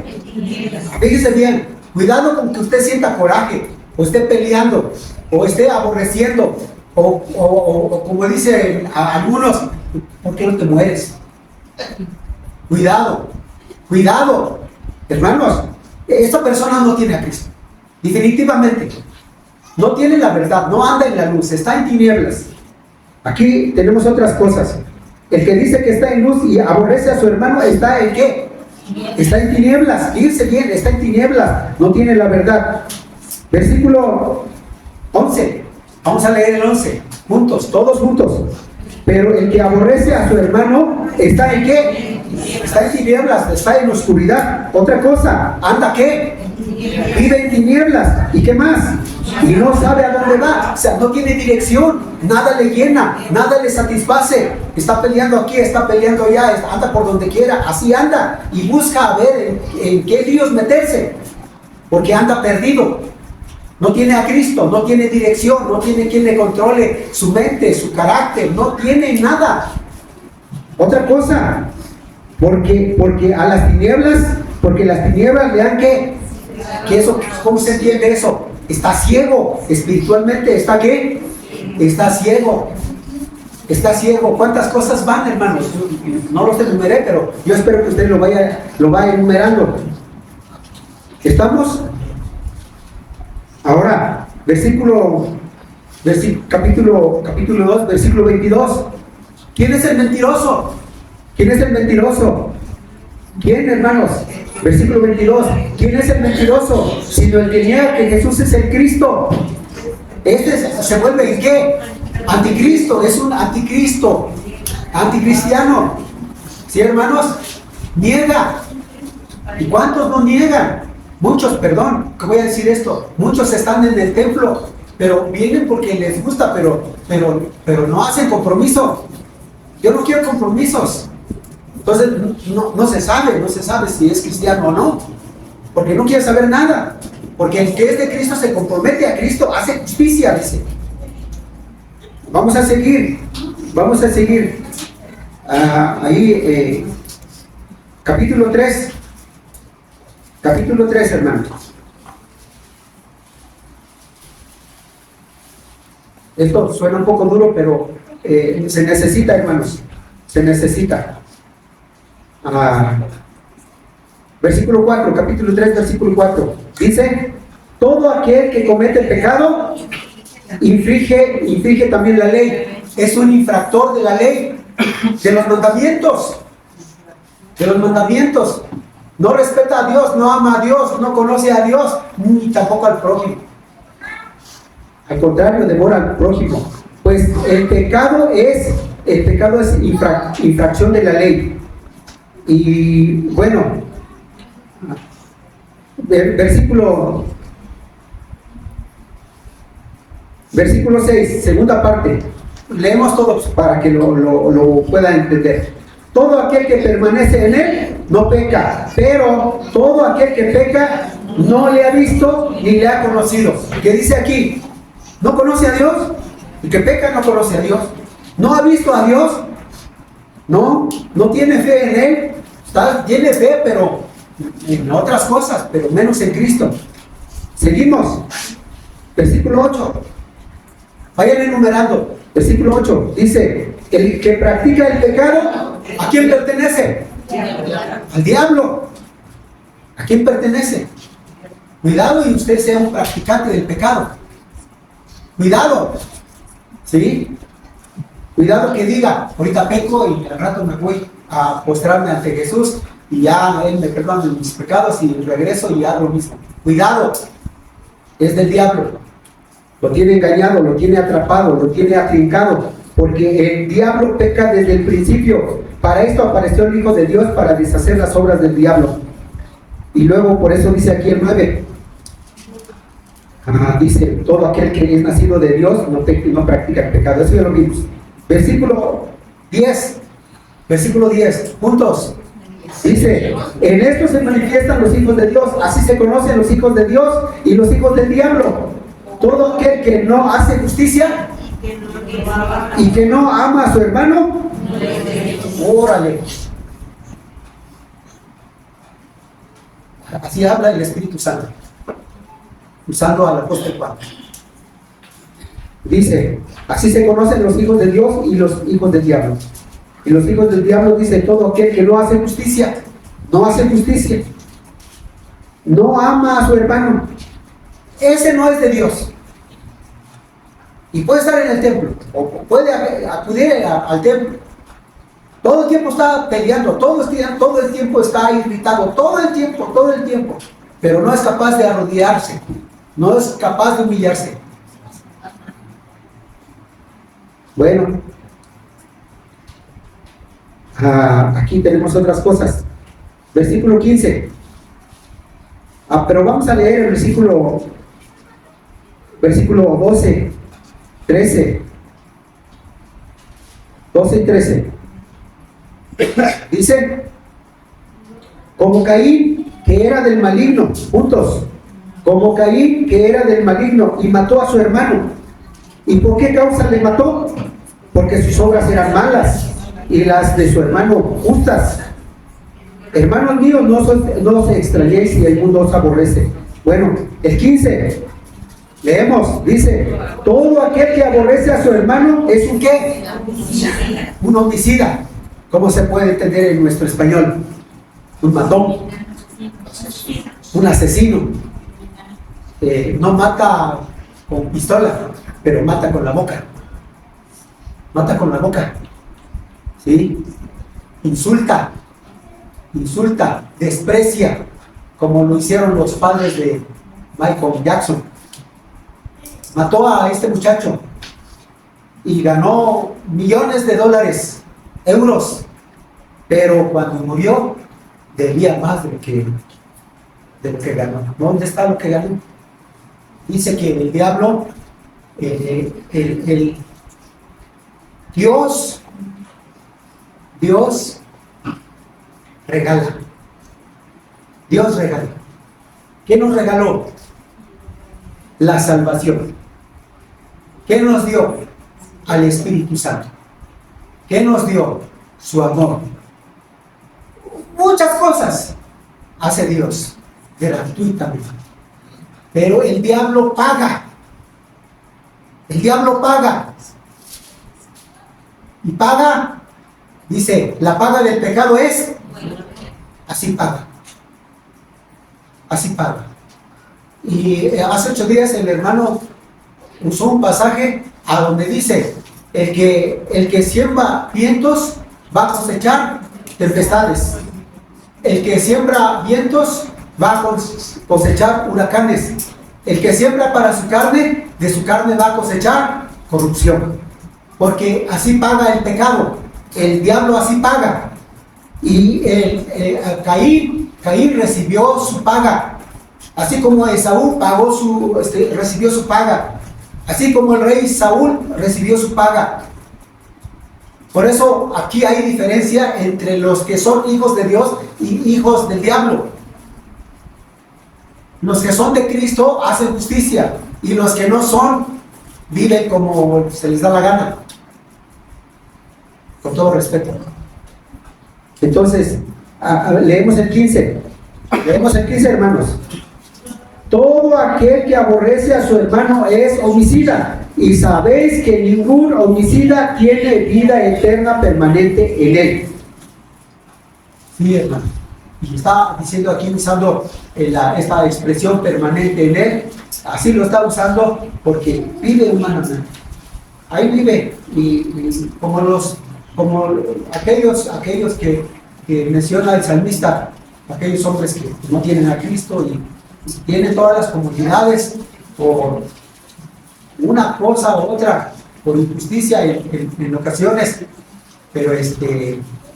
Fíjese bien, cuidado con que usted sienta coraje, o esté peleando, o esté aborreciendo, o como dicen algunos, ¿por qué no te mueres? Cuidado, hermanos, esta persona no tiene a Cristo, definitivamente, no tiene la verdad, no anda en la luz, está en tinieblas. Aquí tenemos otras cosas. El que dice que está en luz y aborrece a su hermano, ¿está en qué? Está en tinieblas. Fíjense bien, está en tinieblas, no tiene la verdad. Versículo 11. Vamos a leer el 11 juntos, todos juntos. Pero el que aborrece a su hermano, ¿está en qué? Está en tinieblas, está en oscuridad. Otra cosa, ¿anda qué? Vive en tinieblas. ¿Y qué más? Y no sabe a dónde va. O sea, no tiene dirección, nada le llena, nada le satisface. Está peleando aquí, está peleando allá, anda por donde quiera, así anda. Y busca a ver en qué líos meterse, porque anda perdido. No tiene a Cristo, no tiene dirección, no tiene quien le controle su mente, su carácter, no tiene nada. Otra cosa, porque a las tinieblas, porque las tinieblas le dan que eso, ¿cómo se entiende eso? Está ciego, espiritualmente, ¿está qué? Está ciego. ¿Cuántas cosas van, hermanos? No los enumeré, pero yo espero que usted lo vaya enumerando. ¿Estamos? Ahora, capítulo 2, versículo 22. ¿Quién es el mentiroso? ¿Quién, hermanos? Versículo 22. ¿Quién es el mentiroso? Sino el que niega que Jesús es el Cristo. Este se vuelve ¿en qué? Anticristo, es un anticristo, anticristiano. ¿Sí, hermanos? Niega. ¿Y cuántos no niegan? Muchos, perdón, que voy a decir esto, muchos están en el templo, pero vienen porque les gusta, pero no hacen compromiso. Yo no quiero compromisos. Entonces no se sabe si es cristiano o no, porque no quiere saber nada, porque el que es de Cristo se compromete a Cristo, hace justicia, dice. Vamos a seguir. Capítulo 3, hermanos. Esto suena un poco duro, pero se necesita, hermanos, se necesita. Versículo 4, capítulo 3, versículo 4. Dice: todo aquel que comete pecado infringe también la ley. Es un infractor de la ley, de los mandamientos. No respeta a Dios, no ama a Dios, no conoce a Dios, ni tampoco al prójimo. Al contrario, devora al prójimo. Pues el pecado es infracción de la ley. Y bueno, versículo 6, segunda parte. Leemos todos para que lo puedan entender. Todo aquel que permanece en él no peca, pero todo aquel que peca no le ha visto ni le ha conocido. ¿Qué dice aquí? ¿No conoce a Dios? El que peca no conoce a Dios. ¿No ha visto a Dios? No tiene fe en él. Tiene fe, pero en otras cosas, pero menos en Cristo. Seguimos. Versículo 8. Vayan enumerando. Versículo 8 dice: el que practica el pecado, ¿a quién pertenece? Al diablo. ¿A quién pertenece? Cuidado y usted sea un practicante del pecado. Cuidado. ¿Sí? Cuidado que diga: ahorita peco y al rato me voy a postrarme ante Jesús y ya Él me perdona mis pecados y regreso y hago lo mismo. Cuidado. Es del diablo. Lo tiene engañado, lo tiene atrapado, lo tiene atrincado, porque el diablo peca desde el principio. Para esto apareció el Hijo de Dios, para deshacer las obras del diablo. Y luego, por eso dice aquí el 9, dice: todo aquel que es nacido de Dios no practica el pecado. Eso ya lo vimos. Versículo 10, juntos. Dice: en esto se manifiestan los hijos de Dios. Así se conocen los hijos de Dios y los hijos del diablo. Todo aquel que no hace justicia y que no ama a su hermano, órale. Así habla el Espíritu Santo, usando al apóstol Pablo. Dice: así se conocen los hijos de Dios y los hijos del diablo. Y los hijos del diablo, dice: todo aquel que no hace justicia, no ama a su hermano, ese no es de Dios. Y puede estar en el templo, o puede acudir al templo. Todo el tiempo está peleando, todo el tiempo está irritado, todo el tiempo. Pero no es capaz de arrodillarse, no es capaz de humillarse. Bueno, aquí tenemos otras cosas. Versículo 15. Pero vamos a leer el versículo 12, 13. 12 y 13. Dice: como Caín, que era del maligno, juntos, como Caín, que era del maligno y mató a su hermano. ¿Y por qué causa le mató? Porque sus obras eran malas y las de su hermano justas. Hermanos míos, no os extrañéis si el mundo os aborrece. Bueno, el 15, leemos, dice: todo aquel que aborrece a su hermano es un ¿qué? Un homicida. ¿Cómo se puede entender en nuestro español? Un matón, un asesino. No mata con pistola, pero mata con la boca. ¿Sí? Insulta, insulta, desprecia, como lo hicieron los padres de Michael Jackson. Mató a este muchacho y ganó millones de dólares, euros, pero cuando murió debía más de lo que ganó. ¿Dónde está lo que ganó? Dice que el diablo, Dios regala. Dios regala. ¿Qué nos regaló? La salvación. ¿Qué nos dio? Al Espíritu Santo. ¿Qué nos dio? Su amor. Muchas cosas hace Dios gratuitamente. Pero el diablo paga. El diablo paga. Y paga, dice, la paga del pecado es, así paga. Así paga. Y hace 8 días el hermano usó un pasaje a donde dice, el que siembra vientos va a cosechar tempestades. El que siembra vientos va a cosechar huracanes. El que siembra para su carne, de su carne va a cosechar corrupción. Porque así paga el pecado. El diablo así paga. Y Caín recibió su paga. Así como Esaú recibió su paga. Así como el rey Saúl recibió su paga. Por eso aquí hay diferencia entre los que son hijos de Dios y hijos del diablo. Los que son de Cristo hacen justicia y los que no son viven como se les da la gana. Con todo respeto. Entonces, leemos el 15. Leemos el 15, hermanos. Todo aquel que aborrece a su hermano es homicida, y sabéis que ningún homicida tiene vida eterna permanente en él. Sí, hermano. Y está diciendo aquí, usando esta expresión permanente en él, así lo está usando porque vive humanamente. Ahí vive, y como aquellos que menciona el salmista, aquellos hombres que no tienen a Cristo y tienen todas las comunidades por una cosa u otra, por injusticia en ocasiones, pero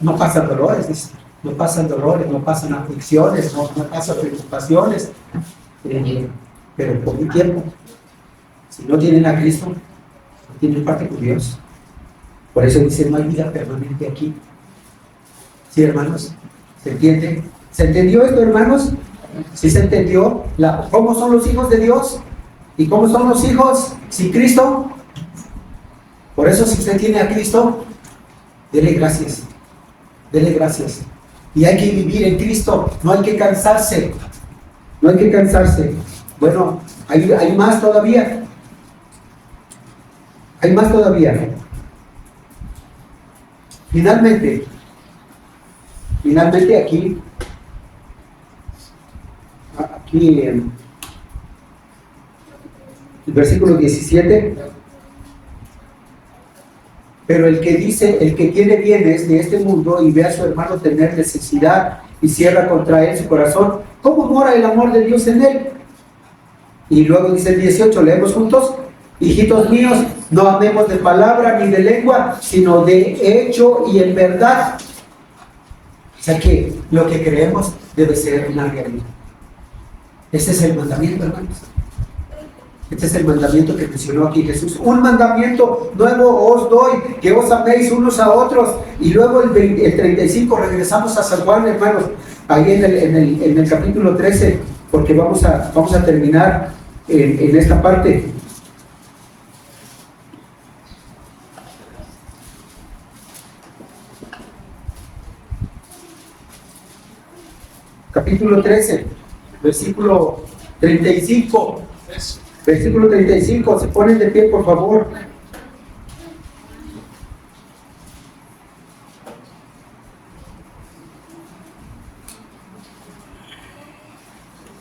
no pasan dolores, no pasan dolores, no pasan aflicciones, no pasan preocupaciones, pero por un tiempo. Si no tienen a Cristo, no tienen parte con Dios. Por eso dice, no hay vida permanente aquí. ¿Sí, hermanos? ¿Se entiende? ¿Se entendió esto, hermanos? ¿Sí se entendió cómo son los hijos de Dios? ¿Y cómo son los hijos sin Cristo? Por eso, si usted tiene a Cristo, dele gracias. Dele gracias. Y hay que vivir en Cristo, no hay que cansarse. No hay que cansarse. Bueno, hay más todavía. Hay más todavía. Finalmente aquí en el versículo 17, pero el que tiene bienes de este mundo y ve a su hermano tener necesidad y cierra contra él su corazón, ¿cómo mora el amor de Dios en él? Y luego dice el 18, leemos juntos: hijitos míos, no amemos de palabra ni de lengua, sino de hecho y en verdad. O sea que lo que creemos debe ser una realidad. Este es el mandamiento, hermanos. Este es el mandamiento que mencionó aquí Jesús. Un mandamiento nuevo os doy, que os améis unos a otros. Y luego el 35, regresamos a San Juan, hermanos, ahí en el capítulo 13, porque vamos a terminar en esta parte. Capítulo 13, versículo 35. Versículo 35, se ponen de pie, por favor.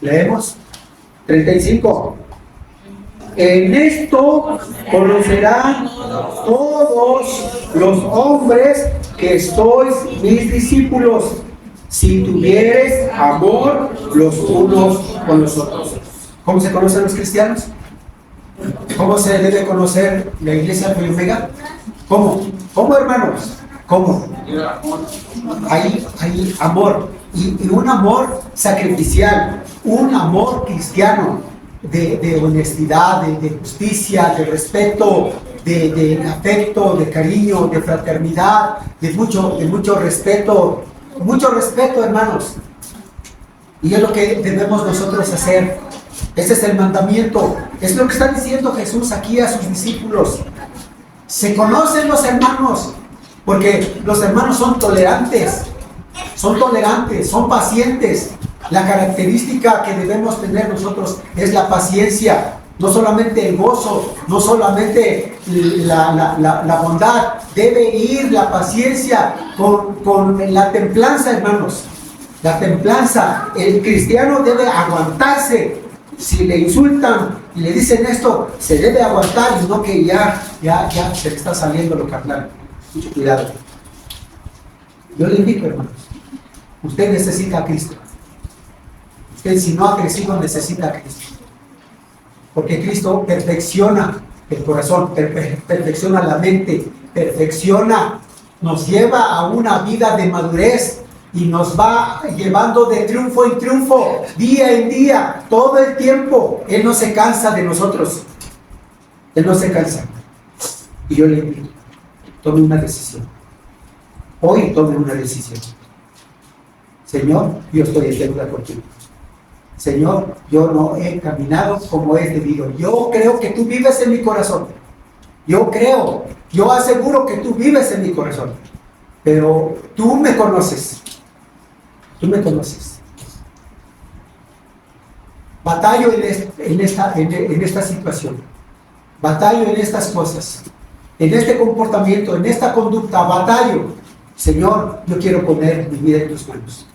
Leemos 35. En esto conocerán todos los hombres que sois mis discípulos, si tuvieres amor los unos con los otros. ¿Cómo se conocen los cristianos? ¿Cómo se debe conocer la iglesia Alfa y Omega? ¿Cómo? ¿Cómo, hermanos? ¿Cómo? Hay amor, y un amor sacrificial, un amor cristiano de honestidad, de justicia, de respeto, de afecto, de cariño, de fraternidad, de mucho respeto, hermanos. Y es lo que debemos nosotros hacer. Ese es el mandamiento. Es lo que está diciendo Jesús aquí a sus discípulos. Se conocen los hermanos, porque los hermanos son tolerantes, son pacientes. La característica que debemos tener nosotros es la paciencia, no solamente el gozo, no solamente la bondad, debe ir la paciencia con la templanza, hermanos. La templanza, el cristiano debe aguantarse. Si le insultan y le dicen esto, se debe aguantar, y no que ya se le está saliendo lo carnal. Mucho cuidado. Yo le invito, hermanos, usted necesita a Cristo. Usted, si no ha crecido, necesita a Cristo. Porque Cristo perfecciona el corazón, perfecciona la mente, nos lleva a una vida de madurez y nos va llevando de triunfo en triunfo, día en día, todo el tiempo. Él no se cansa de nosotros. Él no se cansa. Y yo le invito, tome una decisión. Hoy tome una decisión. Señor, yo estoy en deuda contigo. Señor, yo no he caminado como es debido. Yo creo que tú vives en mi corazón. Yo aseguro que tú vives en mi corazón. Pero tú me conoces. Tú me conoces. Batallo en esta situación. Batallo en estas cosas. En este comportamiento, en esta conducta, batallo. Señor, yo quiero poner mi vida en tus manos.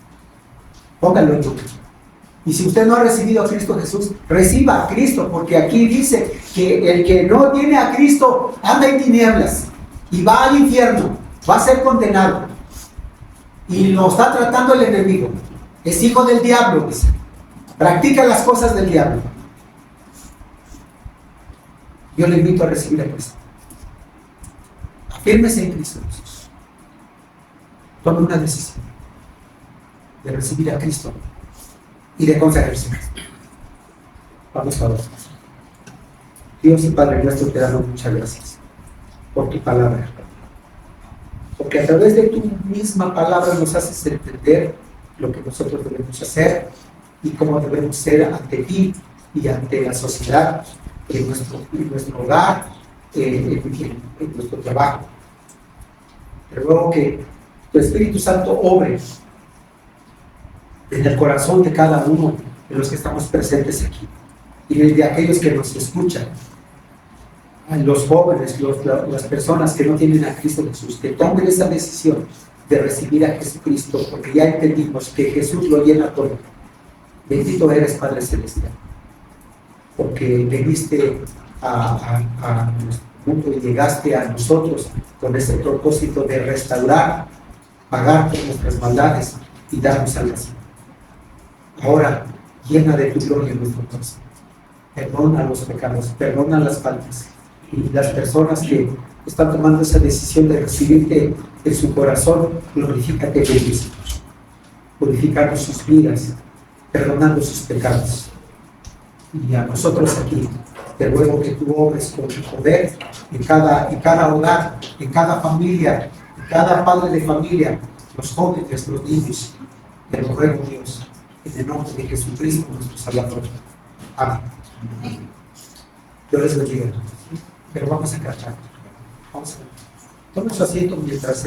Póngalo en tu mano. Y si usted no ha recibido a Cristo Jesús, reciba a Cristo, porque aquí dice que el que no tiene a Cristo anda en tinieblas y va al infierno, va a ser condenado. Y lo está tratando el enemigo. Es hijo del diablo, dice. Practica las cosas del diablo. Yo le invito a recibir a Cristo. Afírmese en Cristo Jesús. Tome una decisión de recibir a Cristo y de consagrarse. Vamos a orar. Dios y Padre nuestro, te damos muchas gracias por tu palabra. Porque a través de tu misma palabra nos haces entender lo que nosotros debemos hacer y cómo debemos ser ante ti y ante la sociedad, en nuestro hogar, en nuestro trabajo. Te ruego que tu Espíritu Santo obre en el corazón de cada uno de los que estamos presentes aquí y de aquellos que nos escuchan, los jóvenes, las personas que no tienen a Cristo Jesús, que tomen esa decisión de recibir a Jesucristo, porque ya entendimos que Jesús lo llena todo. Bendito eres, Padre Celestial, porque viniste a nuestro mundo y llegaste a nosotros con ese propósito de restaurar, pagar por nuestras maldades y darnos salvación. Ahora, llena de tu gloria en nuestro corazón. Perdona los pecados, perdona las faltas. Y las personas que están tomando esa decisión de recibirte en su corazón, glorifícate en ellos, purificando sus vidas, perdonando sus pecados. Y a nosotros aquí, te ruego que tú obres con tu poder en cada hogar, en cada familia, en cada padre de familia, los jóvenes, los niños. Te lo ruego, Dios, en el nombre de Jesucristo, nuestro Salvador. Amén. Dios les bendiga. Pero vamos a cantar. Toma su asiento mientras